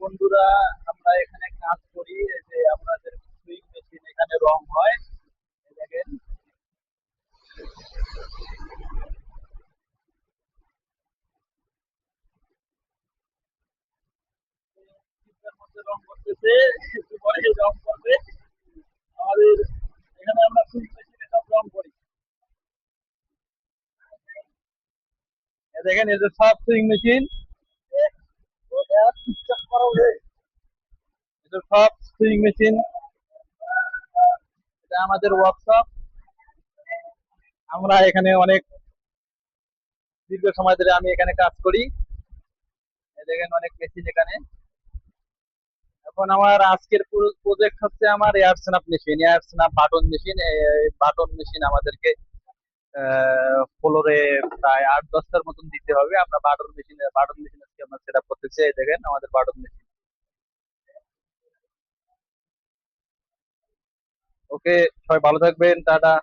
বন্ধুরা, আমরা এখানে কাজ করি। এই যে আমাদের সুইং মেশিন এখানে রং হয়। এই দেখেন, শীতের মধ্যে রং করতেছে, একটু পরে রং করবে। আমাদের এখানে আমরা সুইং মেশিনে সব রং করি। এই দেখেন, এই যে সব সুইং মেশিন, এটা সব সুইং মেশিন। এটা আমাদের ওয়ার্কশপ। আমরা এখানে অনেক দীর্ঘ সময় ধরে আমি এখানে কাজ করি। এই দেখেন অনেক মেশিন এখানে। এখন আমার আজকের প্রজেক্ট হচ্ছে আমার air snap machine, air snap button machine. Button machine আমাদেরকে ফ্লোরে প্রায় 8-10টার মতন দিতে হবে। আমরা বাটন মেশিন আজকে আমরা সেট আপ করতেছি। এই দেখেন আমাদের বাটন মেশিন। ওকে, সবাই ভালো থাকবেন, টাটা।